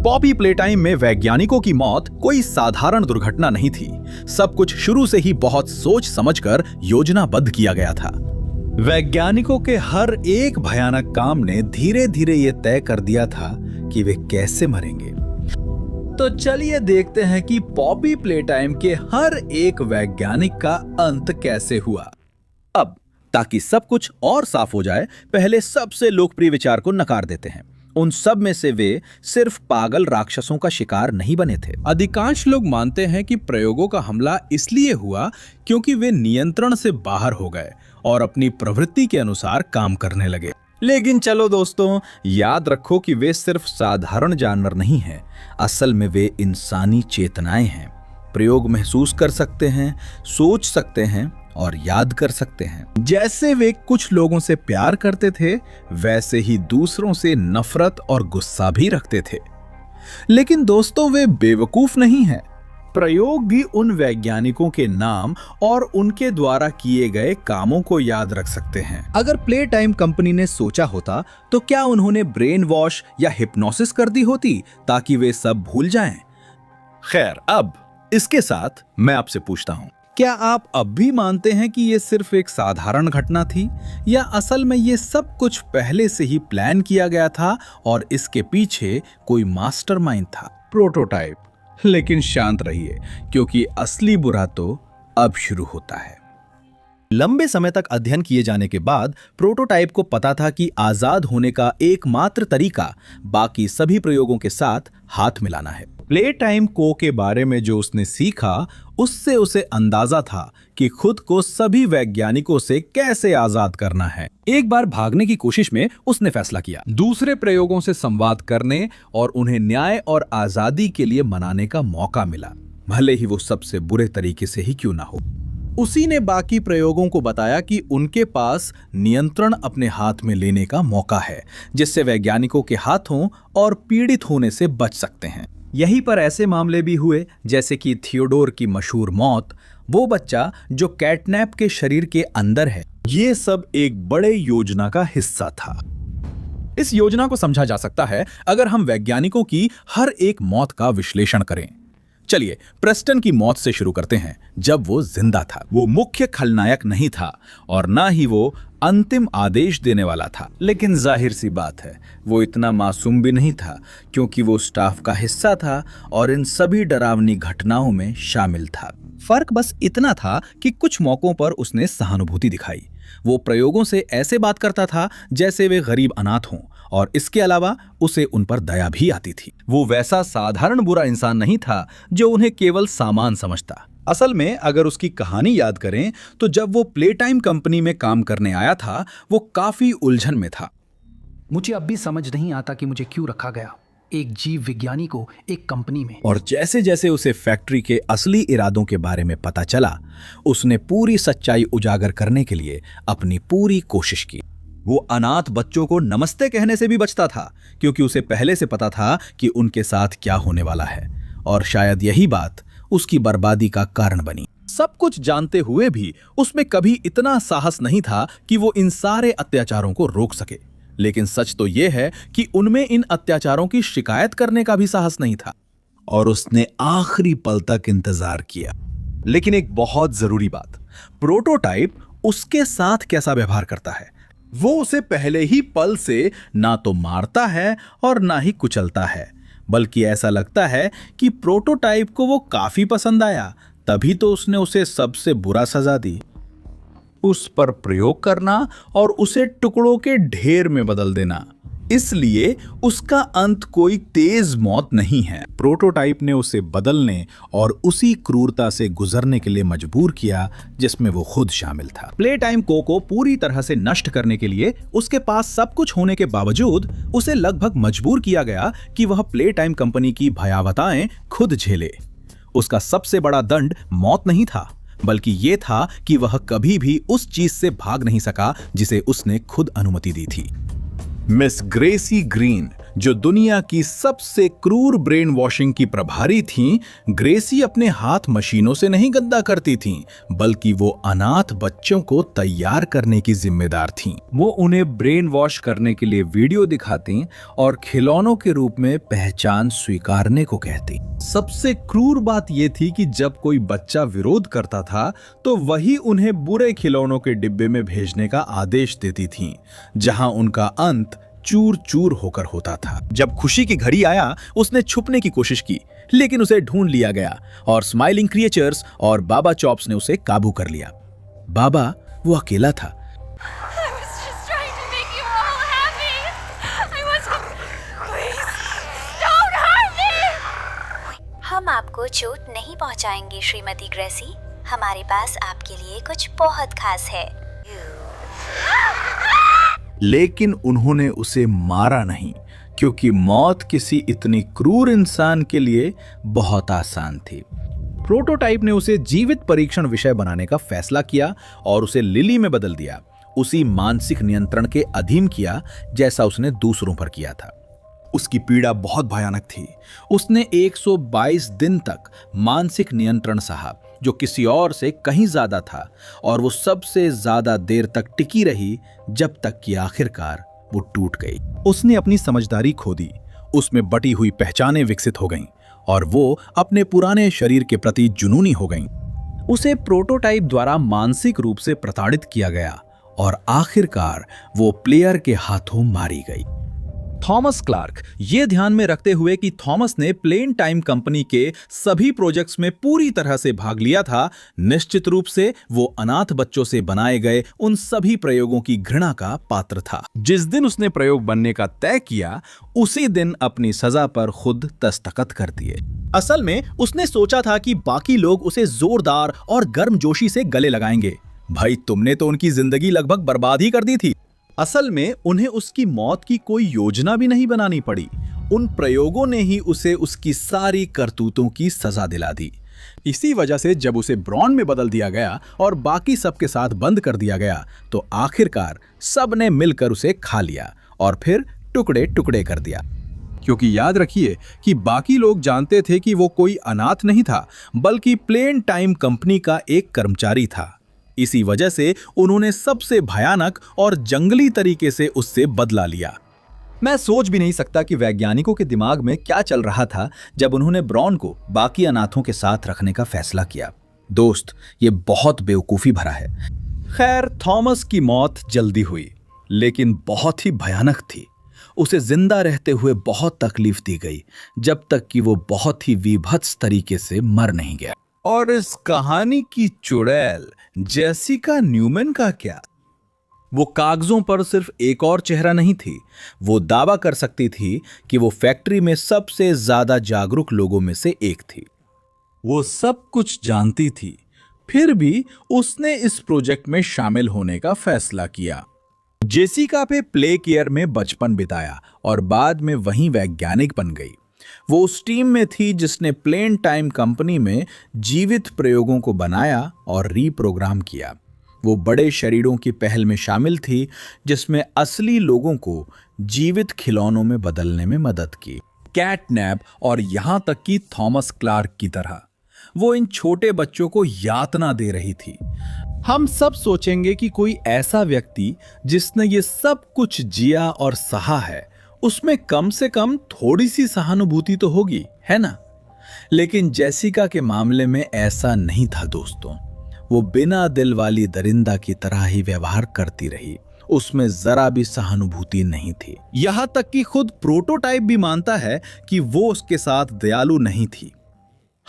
Poppy Playtime में वैज्ञानिकों की मौत कोई साधारण दुर्घटना नहीं थी। सब कुछ शुरू से ही बहुत सोच समझकर योजनाबद्ध किया गया था। वैज्ञानिकों के हर एक भयानक काम ने धीरे धीरे ये तय कर दिया था कि वे कैसे मरेंगे। तो चलिए देखते हैं कि पॉपी प्लेटाइम के हर एक वैज्ञानिक का अंत कैसे हुआ। अब ताकि सब कुछ और साफ हो जाए, पहले सबसे लोकप्रिय विचार को नकार देते हैं। उन सब में से वे सिर्फ पागल राक्षसों का शिकार नहीं बने थे। अधिकांश लोग मानते हैं कि प्रयोगों का हमला इसलिए हुआ क्योंकि वे नियंत्रण से बाहर हो गए और अपनी प्रवृत्ति के अनुसार काम करने लगे। लेकिन चलो दोस्तों, याद रखो कि वे सिर्फ साधारण जानवर नहीं हैं। असल में वे इंसानी चेतनाएं हैं। प्रयोग महसूस कर सकते हैं, सोच सकते हैं और याद कर सकते हैं। जैसे वे कुछ लोगों से प्यार करते थे, वैसे ही दूसरों से नफरत और गुस्सा भी रखते थे। लेकिन दोस्तों, वे बेवकूफ नहीं हैं। प्रयोग भी उन वैज्ञानिकों के नाम और उनके द्वारा किए गए कामों को याद रख सकते हैं। अगर प्ले टाइम कंपनी ने सोचा होता तो क्या उन्होंने ब्रेन वॉश या हिप्नोसिस कर दी होती ताकि वे सब भूल जाएं? खैर, अब इसके साथ मैं आपसे पूछता हूं, क्या आप अब भी मानते हैं कि ये सिर्फ एक साधारण घटना थी, या असल में ये सब कुछ पहले से ही प्लान किया गया था और इसके पीछे कोई मास्टरमाइंड था? प्रोटोटाइप। लेकिन शांत रहिए, क्योंकि असली बुरा तो अब शुरू होता है। लंबे समय तक अध्ययन किए जाने के बाद प्रोटोटाइप को पता था कि आजाद होने का एकमात्र तरीका बाकी सभी प्रयोगों के साथ हाथ मिलाना है। प्ले टाइम को के बारे में जो उसने सीखा, उससे उसे अंदाजा था कि खुद को सभी वैज्ञानिकों से कैसे आजाद करना है। एक बार भागने की कोशिश में उसने फैसला किया, दूसरे प्रयोगों से संवाद करने और उन्हें न्याय और आजादी के लिए मनाने का मौका मिला, भले ही वो सबसे बुरे तरीके से ही क्यों ना हो। उसी ने बाकी प्रयोगों को बताया कि उनके पास नियंत्रण अपने हाथ में लेने का मौका है, जिससे वैज्ञानिकों के हाथों और पीड़ित होने से बच सकते हैं। यहीं पर ऐसे मामले भी हुए जैसे कि थियोडोर की मशहूर मौत, वो बच्चा जो कैटनैप के शरीर के अंदर है। ये सब एक बड़े योजना का हिस्सा था। इस योजना को समझा जा सकता है अगर हम वैज्ञानिकों की हर एक मौत का विश्लेषण करें। चलिए प्रेस्टन की मौत से शुरू करते हैं, जब वो जिंदा था। वो मुख्य खलनायक नहीं था और ना ही वो अंतिम आदेश देने वाला था। लेकिन जाहिर सी बात है, वो इतना मासूम भी नहीं था, क्योंकि वो स्टाफ का हिस्सा था और इन सभी डरावनी घटनाओं में शामिल था। फर्क बस इतना था कि कुछ मौकों पर उसने सहानुभूति दिखाई। वो प्रयोगों से ऐसे बात करता था जैसे वे गरीब अनाथ हों, और इसके अलावा उसे उन पर दया भी आती थी। वो वैसा साधारण बुरा इंसान नहीं था जो उन्हें केवल सामान समझता। असल में अगर उसकी कहानी याद करें तो जब वो प्ले टाइम कंपनी में काम करने आया था, वो काफी उलझन में था। मुझे अब भी समझ नहीं आता कि मुझे क्यों रखा गया, एक जीव विज्ञानी को एक कंपनी में। और जैसे जैसे उसे फैक्ट्री के असली इरादों के बारे में पता चला, उसने पूरी सच्चाई उजागर करने के लिए अपनी पूरी कोशिश की। वो अनाथ बच्चों को नमस्ते कहने से भी बचता था, क्योंकि उसे पहले से पता था कि उनके साथ क्या होने वाला है, और शायद यही बात उसकी बर्बादी का कारण बनी। सब कुछ जानते हुए भी उसमें कभी इतना साहस नहीं था कि वो इन सारे अत्याचारों को रोक सके। लेकिन सच तो यह है कि उनमें इन अत्याचारों की शिकायत करने का भी साहस नहीं था, और उसने आखिरी पल तक इंतजार किया। लेकिन एक बहुत जरूरी बात, प्रोटोटाइप उसके साथ कैसा व्यवहार करता है। वो उसे पहले ही पल से ना तो मारता है और ना ही कुचलता है, बल्कि ऐसा लगता है कि प्रोटोटाइप को वो काफी पसंद आया, तभी तो उसने उसे सबसे बुरा सजा दी, उस पर प्रयोग करना और उसे टुकड़ों के ढेर में बदल देना। इसलिए उसका अंत कोई तेज मौत नहीं है। प्रोटोटाइप ने उसे बदलने और उसी क्रूरता से गुजरने के लिए मजबूर किया जिसमें वो खुद शामिल था। प्ले टाइम को पूरी तरह से नष्ट करने के लिए उसके पास सब कुछ होने के बावजूद उसे लगभग मजबूर किया गया कि वह प्ले टाइम कंपनी की भयावहताएं खुद झेले। उसका सबसे बड़ा दंड मौत नहीं था, बल्कि ये था कि वह कभी भी उस चीज से भाग नहीं सका जिसे उसने खुद अनुमति दी थी। मिस ग्रेसी ग्रीन, जो दुनिया की सबसे क्रूर ब्रेन वॉशिंग की प्रभारी थीं, ग्रेसी अपने हाथ मशीनों से नहीं गंदा करती थीं, बल्कि वो अनाथ बच्चों को तैयार करने की जिम्मेदार थीं। वो उन्हें ब्रेन वॉश करने के लिए वीडियो दिखाती और खिलौनों के रूप में पहचान स्वीकारने को कहती। सबसे क्रूर बात यह थी कि जब कोई बच्चा विरोध करता था तो वही उन्हें बुरे खिलौनों के डिब्बे में भेजने का आदेश देती थीं, जहां उनका अंत चूर चूर होकर होता था। जब खुशी की घड़ी आया, उसने छुपने की कोशिश की, लेकिन उसे ढूंढ लिया गया और स्माइलिंग क्रिएचर्स और बाबा चॉप्स ने उसे काबू कर लिया। बाबा वो अकेला था। हम आपको चोट नहीं पहुंचाएंगे श्रीमती ग्रेसी। हमारे पास आपके लिए कुछ बहुत खास है। लेकिन उन्होंने उसे मारा नहीं, क्योंकि मौत किसी इतनी क्रूर इंसान के लिए बहुत आसान थी। प्रोटोटाइप ने उसे जीवित परीक्षण विषय बनाने का फैसला किया और उसे लिली में बदल दिया। उसी मानसिक नियंत्रण के अधीन किया जैसा उसने दूसरों पर किया था। उसकी पीड़ा बहुत भयानक थी। उसने 122 दिन तक मानसिक नियंत्रण सहा, जो किसी और से कहीं ज्यादा था, और वो सबसे ज्यादा देर तक टिकी रही जब तक कि आखिरकार वो टूट गई। उसने अपनी समझदारी खो दी, उसमें बटी हुई पहचानें विकसित हो गईं और वो अपने पुराने शरीर के प्रति जुनूनी हो गईं। उसे प्रोटोटाइप द्वारा मानसिक रूप से प्रताड़ित किया गया और आखिरकार वो प्लेयर के हाथों मारी गई। थॉमस क्लार्क, ये ध्यान में रखते हुए कि थॉमस ने प्लेन टाइम कंपनी के सभी प्रोजेक्ट्स में पूरी तरह से भाग लिया था, निश्चित रूप से वो अनाथ बच्चों से बनाए गए उन सभी प्रयोगों की घृणा का पात्र था। जिस दिन उसने प्रयोग बनने का तय किया, उसी दिन अपनी सजा पर खुद दस्तखत कर दिए। असल में उसने सोचा था कि बाकी लोग उसे जोरदार और गर्मजोशी से गले लगाएंगे। भाई, तुमने तो उनकी जिंदगी लगभग बर्बाद ही कर दी थी। असल में उन्हें उसकी मौत की कोई योजना भी नहीं बनानी पड़ी। उन प्रयोगों ने ही उसे उसकी सारी करतूतों की सजा दिला दी। इसी वजह से जब उसे ब्रॉन में बदल दिया गया और बाकी सबके साथ बंद कर दिया गया, तो आखिरकार सब ने मिलकर उसे खा लिया और फिर टुकड़े टुकड़े कर दिया। क्योंकि याद रखिए कि बाकी लोग जानते थे कि वो कोई अनाथ नहीं था, बल्कि प्लेन टाइम कंपनी का एक कर्मचारी था। इसी वजह से उन्होंने सबसे भयानक और जंगली तरीके से उससे बदला लिया। मैं सोच भी नहीं सकता कि वैज्ञानिकों के दिमाग में क्या चल रहा था जब उन्होंने ब्रॉन को बाकी अनाथों के साथ रखने का फैसला किया। दोस्त, ये बहुत बेवकूफी भरा है। खैर, थॉमस की मौत जल्दी हुई, लेकिन बहुत ही भयानक थी। उसे जिंदा रहते हुए बहुत तकलीफ दी गई, जब तक कि वो बहुत ही विभत्स तरीके से मर नहीं गया। और इस कहानी की चुड़ैल जेसिका न्यूमैन का क्या? वो कागजों पर सिर्फ एक और चेहरा नहीं थी। वो दावा कर सकती थी कि वो फैक्ट्री में सबसे ज्यादा जागरूक लोगों में से एक थी। वो सब कुछ जानती थी, फिर भी उसने इस प्रोजेक्ट में शामिल होने का फैसला किया। जेसिका पे प्ले केयर में बचपन बिताया और बाद में वहीं वैज्ञानिक बन गई। वो उस टीम में थी जिसने प्लेन टाइम कंपनी में जीवित प्रयोगों को बनाया और रीप्रोग्राम किया। वो बड़े शरीरों की पहल में शामिल थी, जिसमें असली लोगों को जीवित खिलौनों में बदलने में मदद की। कैटनैप और यहां तक कि थॉमस क्लार्क की तरह वो इन छोटे बच्चों को यातना दे रही थी। हम सब सोचेंगे कि कोई ऐसा व्यक्ति जिसने ये सब कुछ जिया और सहा है, उसमें कम से कम थोड़ी सी सहानुभूति तो होगी, है ना? लेकिन जेसिका के मामले में ऐसा नहीं था दोस्तों। वो बिना दिल वाली दरिंदा की तरह ही व्यवहार करती रही। उसमें जरा भी सहानुभूति नहीं थी। यहां तक कि खुद प्रोटोटाइप भी मानता है कि वो उसके साथ दयालु नहीं थी।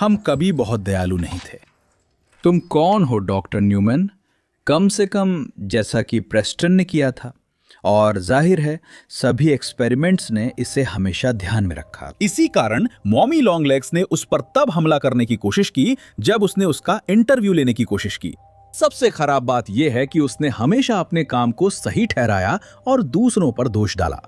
हम कभी बहुत दयालु नहीं थे। तुम कौन हो डॉक्टर न्यूमैन? कम से कम जैसा कि प्रेस्टन ने किया था। और जाहिर है सभी एक्सपेरिमेंट्स ने इसे हमेशा ध्यान में रखा। इसी कारण मॉमी लॉन्गलेग्स ने उस पर तब हमला करने की कोशिश की जब उसने उसका इंटरव्यू लेने की कोशिश की। सबसे खराब बात यह है कि उसने हमेशा अपने काम को सही ठहराया और दूसरों पर दोष डाला।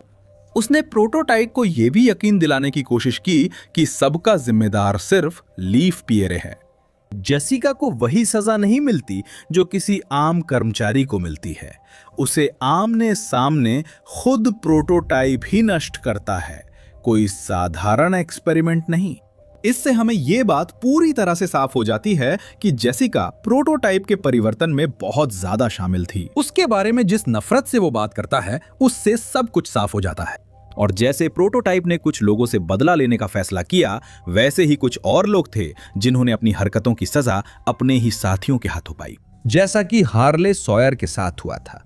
उसने प्रोटोटाइप को यह भी यकीन दिलाने की कोशिश की कि सबका जिम्मेदार सिर्फ लीफ पिएरे है। जेसिका को वही सजा नहीं मिलती जो किसी आम कर्मचारी को मिलती है। उसे आमने सामने खुद प्रोटोटाइप ही नष्ट करता है। कोई साधारण एक्सपेरिमेंट नहीं। इससे हमें ये बात पूरी तरह से साफ हो जाती है कि जेसिका प्रोटोटाइप के परिवर्तन में बहुत ज्यादा शामिल थी। उसके बारे में जिस नफरत से वो बात करता है उससे सब कुछ साफ हो जाता है। और जैसे प्रोटोटाइप ने कुछ लोगों से बदला लेने का फैसला किया, वैसे ही कुछ और लोग थे जिन्होंने अपनी हरकतों की सजा अपने ही साथियों के हाथों पाई, जैसा कि हार्ले सॉयर के साथ हुआ था।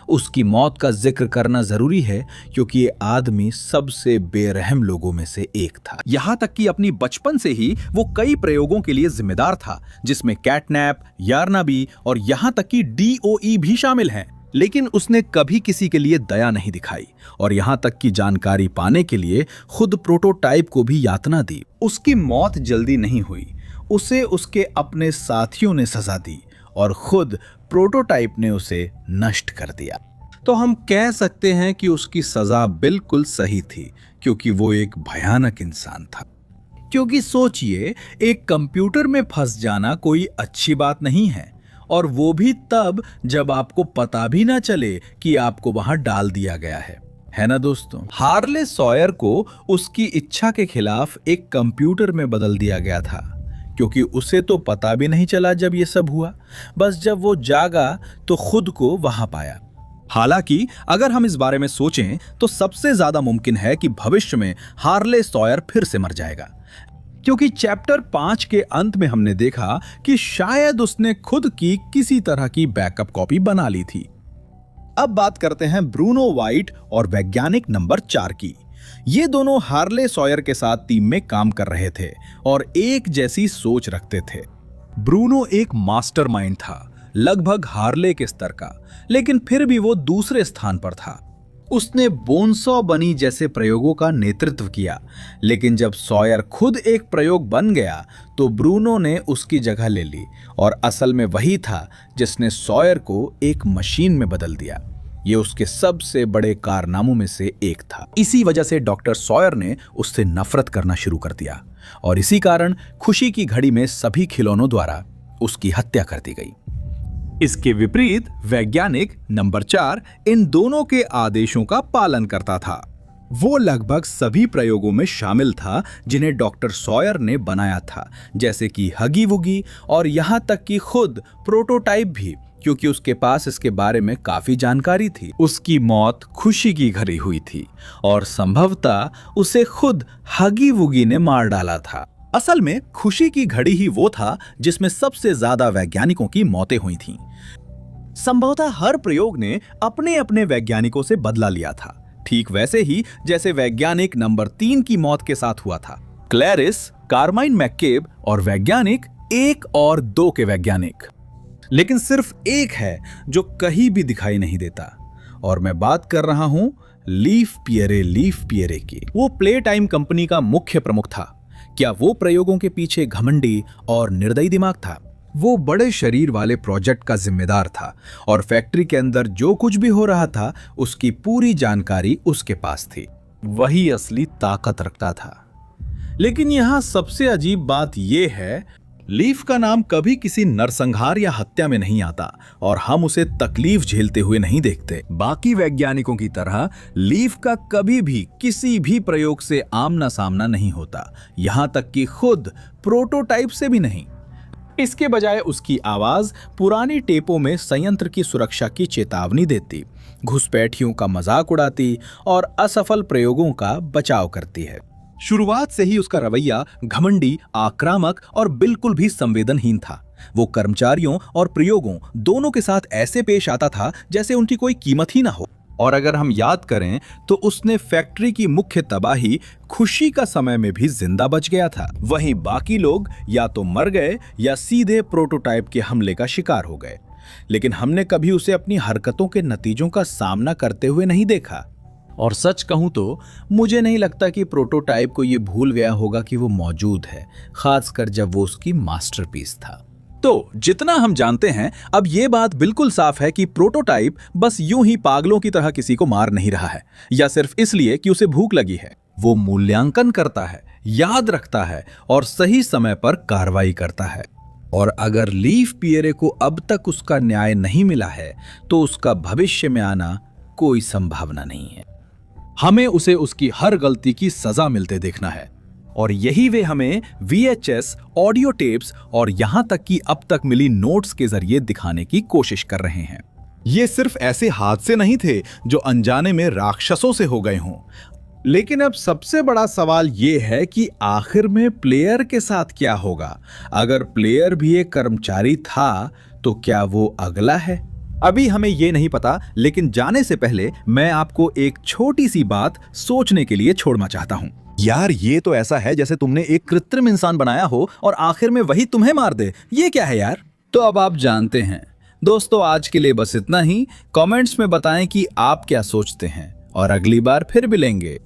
उसकी मौत का जिक्र करना जरूरी है क्योंकि ये आदमी सबसे बेरहम लोगों में से एक था। यहाँ तक कि अपनी बचपन से ही वो कई प्रयोगों के लिए जिम्मेदार था, जिसमें कैटनैप, यारनाबी और यहाँ तक कि DOE भी शामिल हैं। लेकिन उसने कभी किसी के लिए दया नहीं दिखाई और यहाँ तक कि जानकारी पाने के लिए खुद प्रोटोटाइप को भी यातना दी। उसकी मौत जल्दी नहीं हुई, उसे उसके अपने साथियों ने सजा दी और खुद प्रोटोटाइप ने उसे नष्ट कर दिया। तो हम कह सकते हैं कि उसकी सजा बिल्कुल सही थी, क्योंकि वो एक भयानक इंसान था। क्योंकि सोचिए, एक कंप्यूटर में फंस जाना कोई अच्छी बात नहीं है, और वो भी तब जब आपको पता भी ना चले कि आपको वहां डाल दिया गया है ना दोस्तों? हार्ले सॉयर को उसकी इच्छा के खिलाफ एक कंप्यूटर में बदल दिया गया था, क्योंकि उसे तो पता भी नहीं चला जब ये सब हुआ। बस जब वो जागा तो खुद को वहां पाया। हालांकि अगर हम इस बारे में सोचें तो सबसे ज्यादा मुमकिन है कि भविष्य में हार्ले सॉयर फिर से मर जाएगा, क्योंकि चैप्टर 5 के अंत में हमने देखा कि शायद उसने खुद की किसी तरह की बैकअप कॉपी बना ली थी। अब बात करते हैं ब्रूनो वाइट और वैज्ञानिक नंबर 4 की। ये दोनों हार्ले सॉयर के साथ टीम में काम कर रहे थे और एक जैसी सोच रखते थे। ब्रूनो एक मास्टरमाइंड था, लगभग हार्ले के स्तर का, लेकिन फिर भी वो दूसरे स्थान पर था। उसने बोनसॉ बनी जैसे प्रयोगों का नेतृत्व किया, लेकिन जब सॉयर खुद एक प्रयोग बन गया तो ब्रूनो ने उसकी जगह ले ली और असल में वही था जिसने सॉयर को एक मशीन में बदल दिया। ये उसके सबसे बड़े कारनामों में से एक था। इसी वजह से डॉक्टर सॉयर ने उससे नफरत करना शुरू कर दिया और इसी कारण खुशी की घड़ी में सभी खिलौनों द्वारा उसकी हत्या कर दी गई। इसके विपरीत वैज्ञानिक नंबर 4 इन दोनों के आदेशों का पालन करता था। वो लगभग सभी प्रयोगों में शामिल था जिन्हें डॉक्टर सॉयर ने बनाया था, जैसे कि हगी वुगी और यहाँ तक कि खुद प्रोटोटाइप भी, क्योंकि उसके पास इसके बारे में काफी जानकारी थी। उसकी मौत खुशी की घड़ी हुई थी और संभवतः उसे खुद हगी वुगी ने मार डाला था। असल में खुशी की घड़ी ही वो था जिसमें सबसे ज्यादा वैज्ञानिकों की मौतें हुई थीं। संभवतः हर प्रयोग ने अपने अपने वैज्ञानिकों से बदला लिया था, ठीक वैसे ही जैसे वैज्ञानिक नंबर 3 की मौत के साथ हुआ था। क्लैरिस, कार्माइन मैककेब और वैज्ञानिक 1 और 2 के वैज्ञानिक। लेकिन सिर्फ एक है जो कहीं भी दिखाई नहीं देता, और मैं बात कर रहा हूं लीफ पियरे की। वो प्ले टाइम कंपनी का मुख्य प्रमुख था। क्या वो प्रयोगों के पीछे घमंडी और निर्दयी दिमाग था? वो बड़े शरीर वाले प्रोजेक्ट का जिम्मेदार था और फैक्ट्री के अंदर जो कुछ भी हो रहा था उसकी पूरी जानकारी उसके पास थी। वही असली ताकत रखता था। लेकिन यहां सबसे अजीब बात यह है, लीफ का नाम कभी किसी नरसंहार या हत्या में नहीं आता और हम उसे तकलीफ झेलते हुए नहीं देखते। बाकी वैज्ञानिकों की तरह लीफ का कभी भी किसी भी प्रयोग से आमना सामना नहीं होता, यहां तक कि खुद प्रोटोटाइप से भी नहीं। इसके बजाय उसकी आवाज पुरानी टेपों में संयंत्र की सुरक्षा की चेतावनी देती, घुसपैठियों का मजाक उड़ाती और असफल प्रयोगों का बचाव करती है। शुरुआत से ही उसका रवैया घमंडी, आक्रामक और बिल्कुल भी संवेदनहीन था। वो कर्मचारियों और प्रयोगों दोनों के साथ ऐसे पेश आता था जैसे उनकी कोई कीमत ही ना हो। और अगर हम याद करें तो उसने फैक्ट्री की मुख्य तबाही खुशी का समय में भी जिंदा बच गया था। वहीं बाकी लोग या तो मर गए या सीधे प्रोटोटाइप के हमले का शिकार हो गए। लेकिन हमने कभी उसे अपनी हरकतों के नतीजों का सामना करते हुए नहीं देखा। और सच कहूं तो मुझे नहीं लगता कि प्रोटोटाइप को यह भूल गया होगा कि वो मौजूद है, खासकर जब वो उसकी मास्टरपीस था। तो जितना हम जानते हैं, अब ये बात बिल्कुल साफ है कि प्रोटोटाइप बस यूं ही पागलों की तरह किसी को मार नहीं रहा है, या सिर्फ इसलिए कि उसे भूख लगी है। वो मूल्यांकन करता है, याद रखता है और सही समय पर कार्रवाई करता है। और अगर लीफ पियरे को अब तक उसका न्याय नहीं मिला है तो उसका भविष्य में आना कोई संभावना नहीं है। हमें उसे उसकी हर गलती की सजा मिलते देखना है। और यही वे हमें VHS, ऑडियो टेप्स और यहां तक कि अब तक मिली नोट्स के जरिए दिखाने की कोशिश कर रहे हैं। ये सिर्फ ऐसे हादसे नहीं थे जो अनजाने में राक्षसों से हो गए हों। लेकिन अब सबसे बड़ा सवाल ये है कि आखिर में प्लेयर के साथ क्या होगा? अगर प्लेयर भी एक कर्मचारी था तो क्या वो अगला है? अभी हमें ये नहीं पता, लेकिन जाने से पहले मैं आपको एक छोटी सी बात सोचने के लिए छोड़ना चाहता हूं। यार, ये तो ऐसा है जैसे तुमने एक कृत्रिम इंसान बनाया हो और आखिर में वही तुम्हें मार दे। ये क्या है यार? तो अब आप जानते हैं। दोस्तों, आज के लिए बस इतना ही। कमेंट्स में बताएं कि आप क्या सोचते हैं और अगली बार फिर मिलेंगे।